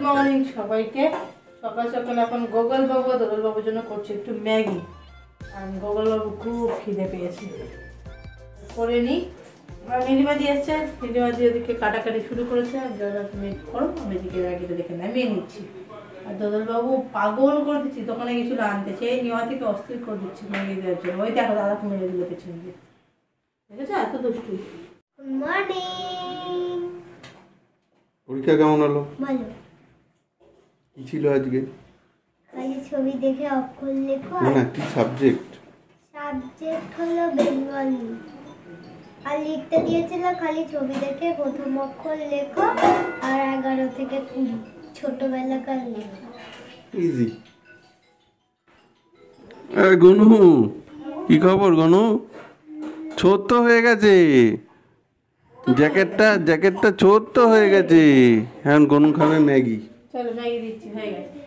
Morning সবাইকে। সকাল সকাল এখন গোগল বাবু দোগল বাবুর জন্য করছি একটু ম্যাগি। আর গোগল বাবু খুব খিদে পেয়েছে, করে নিই। আর নীলিমাদি এসছে, নীলিমাদি ওদিকে কাটাকাটি শুরু করেছে। তুমি করো, আমি এদিকে ম্যাগিটা দেখে নামিয়ে নিচ্ছি। আর দোদল বাবু পাগল করে দিচ্ছি, দোকানে গেছিল আনতে, সেই নেওয়া থেকে অস্থির করে দিচ্ছি ম্যাগি দেওয়ার জন্য। ওই দেখো দাদাকে মেরে দিল পেছন দিয়ে, দেখেছো এত দুষ্টু। পরীক্ষা কেমন হলো? ভালো। কি ছিল আজকে? খালি ছবি দেখে অক্ষর লেখো। না কি সাবজেক্ট? সাবজেক্ট হলো বেঙ্গলি। আর লিখতে দিয়েছিল খালি ছবি দেখে প্রথম অক্ষর লেখো আর 11 থেকে 20 ছোটবেলাকার লেখো। ইজি। এই গনু, কি খবর গনু? ছোট হয়ে গেছে জ্যাকেটটা ছোট হয়ে গেছে। এখন গনু খাবে ম্যাগি। চলো ম্যাগি দিচ্ছি, হয়ে গেছে।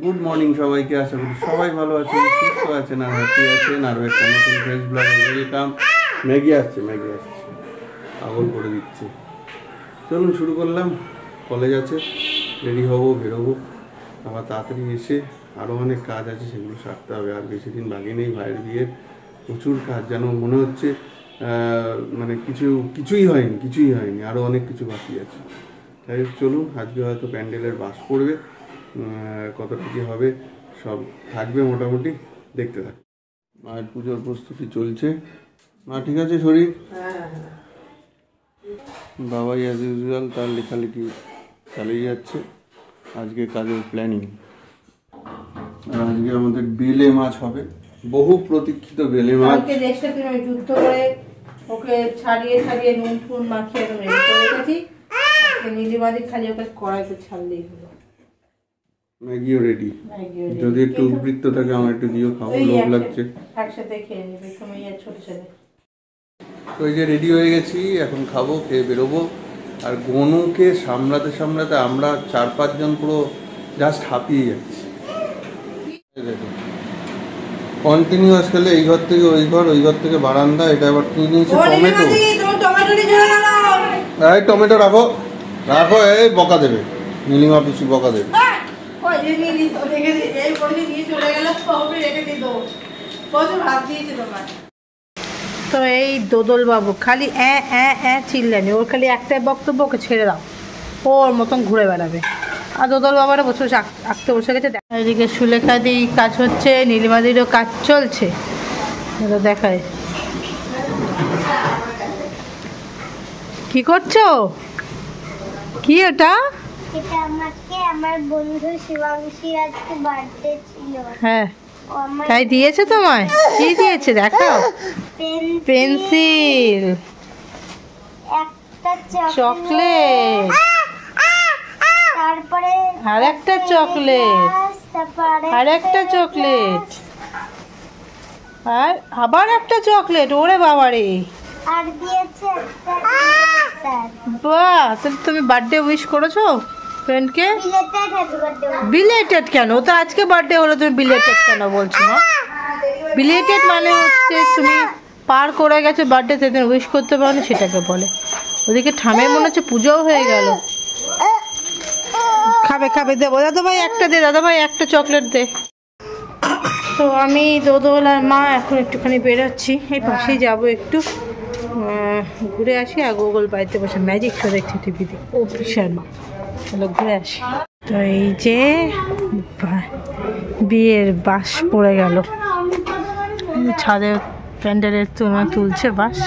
গুড মর্নিং সবাইকে, আশা করি সবাই ভালো আছেন, সুস্থ আছেন আর হ্যাপি আছেন। আরও একটা নতুন ফ্রেশ ব্লগ ওয়েলকাম। ম্যাগি আসছে পাগল করে দিচ্ছে। চলুন শুরু করলাম। কলেজ আছে, রেডি হবো, বেরোবো। আবার তাড়াতাড়ি এসে আরও অনেক কাজ আছে, সেগুলো সারতে হবে। আর বেশি দিন বাকি নেই ভাইয়ের বিয়ের। প্রচুর কাজ, যেন মনে হচ্ছে মানে কিছুই হয়নি, আরও অনেক কিছু বাকি আছে। তাই চলুন, আজকে হয়তো প্যান্ডেলের বাস পড়বে, কতটা কী হবে সব থাকবে মোটামুটি, দেখতে থাক। মায়ের পুজোর প্রস্তুতি চলছে। মা ঠিক আছে শরীর? বাবাই অ্যাজ ইউজুয়াল তার লেখালেখি চালিয়ে যাচ্ছে। আজকে কাজের প্ল্যানিং। আর আজকে আমাদের বেলে মাছ হবে, বহু প্রতীক্ষিত বেলে মাছ। যুদ্ধ করে ওকে ছাড়িয়ে নুন ফুন মাখিয়ে একদম রেডি করে রেখেছি। নীলিমাদি খালি ওকে কড়াইতে ছাড়লেই হলো। ম্যাগিও রেডি, যদি একটু উদ্বৃত্ত থাকে আমার একটু দিও, খাবো, লোভ লাগছে। একসাথে খেয়ে নিবে তুমি আর ছোট ছেলে। তো এই যে রেডি হয়ে গেছি, এখন খাবো, খেয়ে বেরোবো। আর গনুকে সামলাতে আমরা 4-5 জন পুরো জাস্ট হাঁপিয়ে যাচ্ছি। দেখো কন্টিনিউয়াস খেলে এই ঘর থেকে ওই ঘর, ওই ঘর থেকে বারান্দা। এটা আবার কি নিয়েছে? টমেটো। এই টমেটো রাখো, এই বকা দেবে নীলিমা পিছু, বকা দেবে। তো এই দোদল বাবু খালি চিল্লানি, ওর খালি একটাই বক্তব্য, ওকে ছেড়ে দাও, ওর মতন ঘুরে বেড়াবে। আর দোদল বাবারা বসে বসে আঁকতে বসে গেছে। এদিকে সুলেখাদি কাজ হচ্ছে, নীলিমাদিরও কাজ চলছে। দেখায় কি করছো? কি এটা? এটা আমাকে আমার বন্ধু শিবাংশীর আজকে বার্থডে ছিল। হ্যাঁ, তাই দিয়েছে তোমায়? কি দিয়েছে দেখাও? পেন্সিল, একটা চকলেট, তারপরে আরেকটা চকলেট, আরেকটা চকলেট, আর আবার একটা চকলেট। ওরে বাবারে, আর দিয়েছে একটা। বাহ, তাহলে তুমি বার্থডে উইশ করেছো ফ্রেন্ডকে? বিলেটেড কেন? তো আজকে বার্থডে হলো, তুমি বিলেটেড কেন বলছো? না, বিলেটেড মানে হচ্ছে তুমি পার করে গেছো বার্থডে, সেদিন উইশ করতে পারো, সেটাকে বলে। ওদিকে ঠামে মনে হচ্ছে পুজোও হয়ে গেল। খাবে দেবো। দাদা ভাই একটা দে, দাদা ভাই একটা চকলেট দে। তো আমি দোদল আর মা এখন একটুখানি বেরোচ্ছি, এই পাশেই যাবো, একটু ঘুরে আসি। আর গোগল বাড়িতে বসে ম্যাজিক শো দেখছি টিভিতে, ও বিশাল মা, চলো ঘুরে আসি। তো এই যে বিয়ের বাস পড়ে গেল, ছাদে প্যান্ডেলের তুলছে বাস,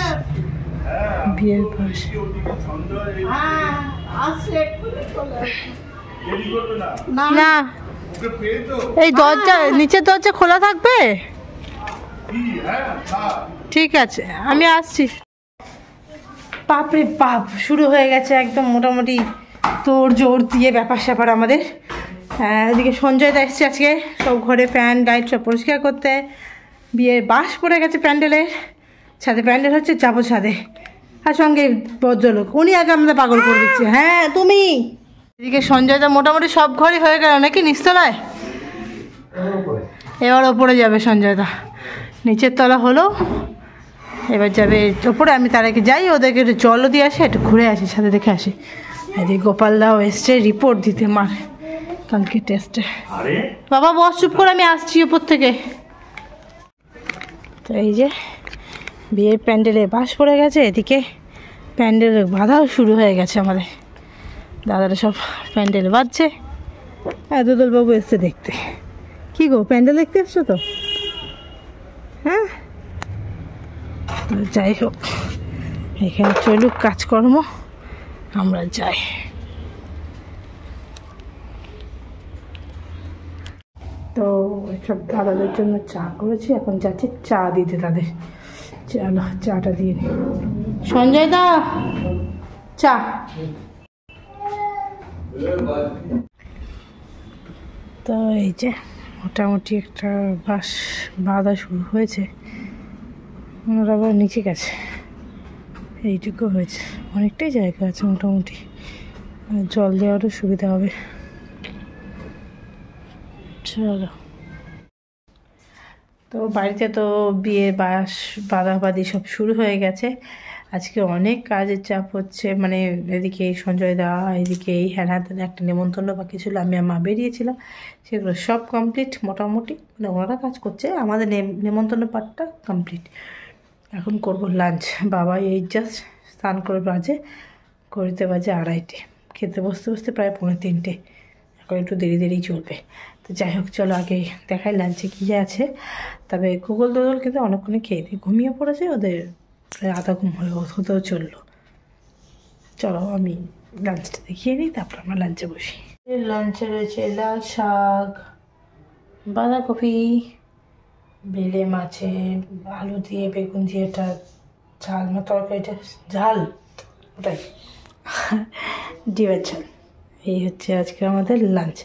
বিয়ের বাস। না, এই দরজা, নিচের দরজা খোলা থাকবে? ঠিক আছে, আমি আসছি। বাপরে বাপ, শুরু হয়ে গেছে একদম মোটামুটি তোর জোর দিয়ে ব্যাপার স্যাপার আমাদের। এদিকে সঞ্জয় দা এসছে আজকে, সব ঘরে ফ্যান লাইট সব পরিষ্কার করতে। বিয়ের বাস পড়ে গেছে প্যান্ডেলের, ছাদে প্যান্ডেল হচ্ছে, যাবো ছাদে। আর সঙ্গে ভদ্রলোক, উনি আগে আমাদের পাগল করে দিচ্ছে। হ্যাঁ তুমি। এদিকে সঞ্জয় দা মোটামুটি সব ঘরই হয়ে গেল নাকি নিচতলায়? এবার ওপরে যাবে সঞ্জয় দা, নিচের তলা হলো, এবার যাবে ওপরে। আমি তার আগে যাই, ওদেরকে একটু জলও দিয়ে আসি, একটু ঘুরে আসি, সাথে দেখে আসি। এদিকে গোপাল দাও এসছে রিপোর্ট দিতে মার কালকে টেস্টে। বাবা বস চুপ করে, আমি আসছি উপর থেকে। তো এই যে বিয়ের প্যান্ডেলে বাস পড়ে গেছে, এদিকে প্যান্ডেল বাঁধাও শুরু হয়ে গেছে আমাদের। দাদারা সব প্যান্ডেল বাঁধছে, দুদলবাবু এসছে দেখতে। কি গো, প্যান্ডেল দেখতে এসছো তো? হ্যাঁ, তো যাই হোক, এখানে চলুক কাজকর্ম, আমরা যাই। তো সব দাদাদের জন্য চা করেছি, এখন যাচ্ছি চা দিতে তাদের। চলো চাটা দিয়ে নি। সঞ্জয় দা চা। তো এই যে মোটামুটি একটা বাস বাঁধা শুরু হয়েছে, ওনারা আবার নিচে গেছে, এইটুকু হয়েছে, অনেকটাই জায়গা আছে মোটামুটি, জল দেওয়ারও সুবিধা হবে। চলো, তো বাড়িতে তো বিয়ের বাস বাঁধাবাঁধি সব শুরু হয়ে গেছে। আজকে অনেক কাজের চাপ হচ্ছে, মানে এদিকে সঞ্জয় দা, এদিকে এই হ্যাঁ একটা নেমন্তন্ন বাকি ছিল, আমি আর মা বেরিয়েছিলাম, সেগুলো সব কমপ্লিট মোটামুটি, মানে ওনারা কাজ করছে, আমাদের নেমন্তন্ন পার্টটা কমপ্লিট। এখন করব লাঞ্চ। বাবা এই জাস্ট স্নান করে বাজে 2:30, খেতে বসতে বসতে প্রায় 2:45, এখন একটু দেরি দেরি চলবে। তো যাই হোক, চলো আগে দেখাই লাঞ্চে কী আছে। তবে গুগল দোদল কিন্তু অনেকক্ষণে খেয়ে দিয়ে ঘুমিয়ে পড়েছে, ওদের প্রায় আধা ঘুম হতেও চললো। চলো আমি লাঞ্চটা দেখিয়ে নিই, তারপর আমরা লাঞ্চে বসি। লাঞ্চে রয়েছে লাল শাক, বাঁধাকপি, বেলে মাছের আলু দিয়ে বেগুন দিয়ে একটা ঝাল, না তরকারিটা ঝাল, ওটাই ডিমের ঝাল। এই হচ্ছে আজকে আমাদের লাঞ্চ,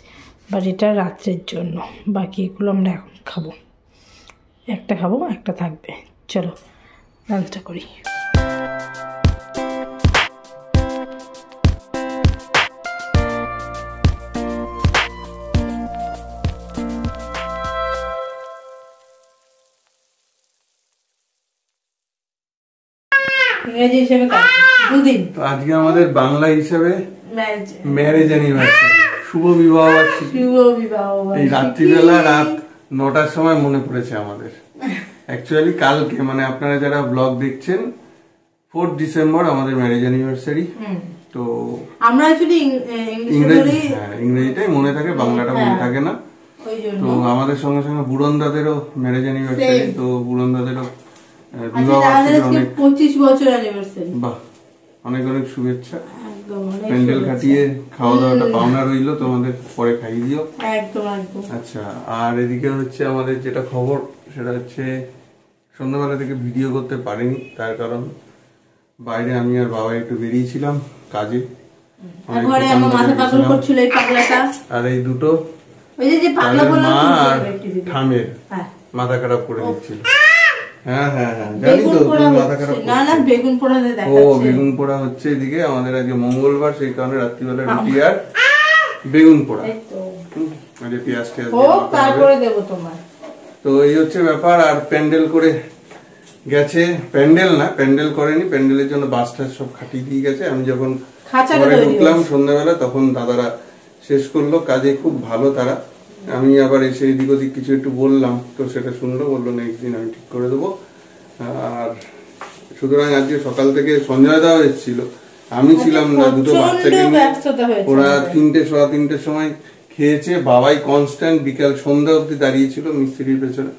বাট এটা রাত্রের জন্য, বাকি এগুলো আমরা এখন খাবো, একটা খাবো একটা থাকবে। চলো লাঞ্চটা করি। ইংরেজি হিসেবে 2 দিন। তো আজকে আমাদের বাংলা হিসেবে ম্যারেজ অ্যানিভার্সারি, শুভ বিবাহ বার্ষিকী। এই রাত্রিবেলা রাত 9টার সময় মনে পড়েছে আমাদের। অ্যাকচুয়ালি কালকে, মানে আপনারা যারা ব্লগ দেখছেন, 4 ডিসেম্বর আমাদের ম্যারেজ অ্যানিভার্সারি। তো আমরা অ্যাকচুয়ালি ইংরেজিটাই মনে থাকে, বাংলাটা মনে থাকে না। তো আমাদের সঙ্গে সঙ্গে বুড়ন দাদেরও ম্যারেজ অ্যানিভার্সারি, তো বুড়ন দাদেরও বিবাহ বার্ষিকী, অনেক 25 বছর অ্যানিভার্সারি। বাহ, অনেক অনেক শুভেচ্ছা। প্যান্ডেল কাটিয়ে খাওয়া দাওয়াটা পাওনা রইলো, তোমাদের পরে খাইয়ে দিও। একদম একদম। আচ্ছা, আর এদিকে হচ্ছে আমাদের যেটা খবর, সেটা হচ্ছে সন্ধ্যাবেলা থেকে ভিডিও করতে পারিনি, তার কারণ বাইরে আমি আর বাবা একটু বেরিয়েছিলাম কাজে। আর এই দুটো মা আর ঠামের মাথা খারাপ করে দিচ্ছিল। হ্যাঁ হ্যাঁ হ্যাঁ, জানি তো তুমি মাথা খারাপ। না না, বেগুন পোড়া দেখাচ্ছে। ও বেগুন পোড়া হচ্ছে এদিকে, আমাদের আজকে মঙ্গলবার, সেই কারণে রাত্রিবেলা রুটি আর বেগুন পোড়া, আজকে পেঁয়াজ টেয়াজ তারপরে দেব তোমার। তো এই হচ্ছে ব্যাপার। আর প্যান্ডেল করে গেছে, প্যান্ডেল না, প্যান্ডেল করেনি, প্যান্ডেলের জন্য বাস টাস সব খাটিয়ে দিয়ে গেছে। আমি যখন পরে ঢুকলাম সন্ধ্যাবেলা, তখন দাদারা শেষ করলো, কাজে খুব ভালো তারা। আমি আবার এসে এদিক ওদিক কিছু একটু বললাম, তো সেটা শুনলো, বললো নেক্সট দিন আমি ঠিক করে দেবো। আর সুতরাং আজকে সকাল থেকে সঞ্জয় দাও এসেছিল, আমি ছিলাম না, দুটো বাচ্চাকে নিয়ে। ওরা 3:30 সময় খেয়েছে, বাবাই কনস্ট্যান্ট বিকাল সন্ধ্যা অব্দি দাঁড়িয়েছিল মিস্ত্রির পেছনে,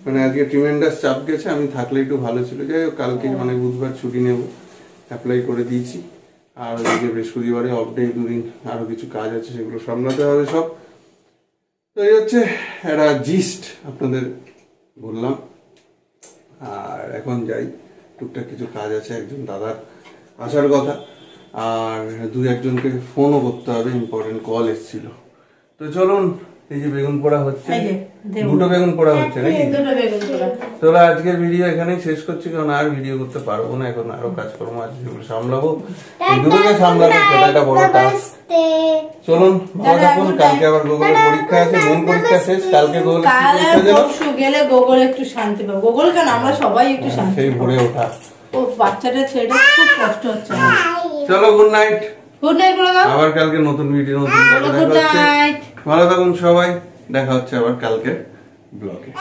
মানে আজকে ট্রিমেন্ডাস চাপ গেছে। আমি থাকলে একটু ভালো ছিল। যাই হোক, কালকে মানে বুধবার ছুটি নেব, অ্যাপ্লাই করে দিয়েছি। আর ওইদিকে বৃহস্পতিবারে অফ ডে, 2 দিন আরো কিছু কাজ আছে, সেগুলো সামলাতে হবে সব। তো এই হচ্ছে একটা জিস্ট আপনাদের বললাম। আর এখন যাই, টুকটাক কিছু কাজ আছে, একজন দাদার আসার কথা, আর 2-1জনকে ফোনও করতে হবে, ইম্পর্টেন্ট কল এসেছিল। তো চলুন, এই যে বেগুন পোড়া হচ্ছে, 2টো বেগুন পোড়া হচ্ছে নাকি? তাহলে আজকের ভিডিও এখানেই শেষ করছি, কারণ আর ভিডিও করতে পারবো না, এখন আরো কাজকর্ম আছে, সেগুলো সামলাবো। দুটোকে সামলাতে সেটা একটা বড় টাস্ক। চলুন ভালো থাকুন, কালকে আবার গুগলের পরীক্ষা আছে, মেন পরীক্ষা শেষ, কালকে গেলে গুগল একটু শান্তি পাবো। গুগল কেন, আমরা সবাই একটু শান্তি, সেই ভরে ওঠা। ও বাচ্চাটা ছেড়ে খুব কষ্ট হচ্ছে। চলো, গুড নাইট, গুড নাইট বলে দাও। আবার কালকে নতুন ভিডিও নতুন ব্লগে গুড দেখা হচ্ছে। নাইট। ভালো থাকুন সবাই, দেখা হচ্ছে আবার কালকে ব্লগে।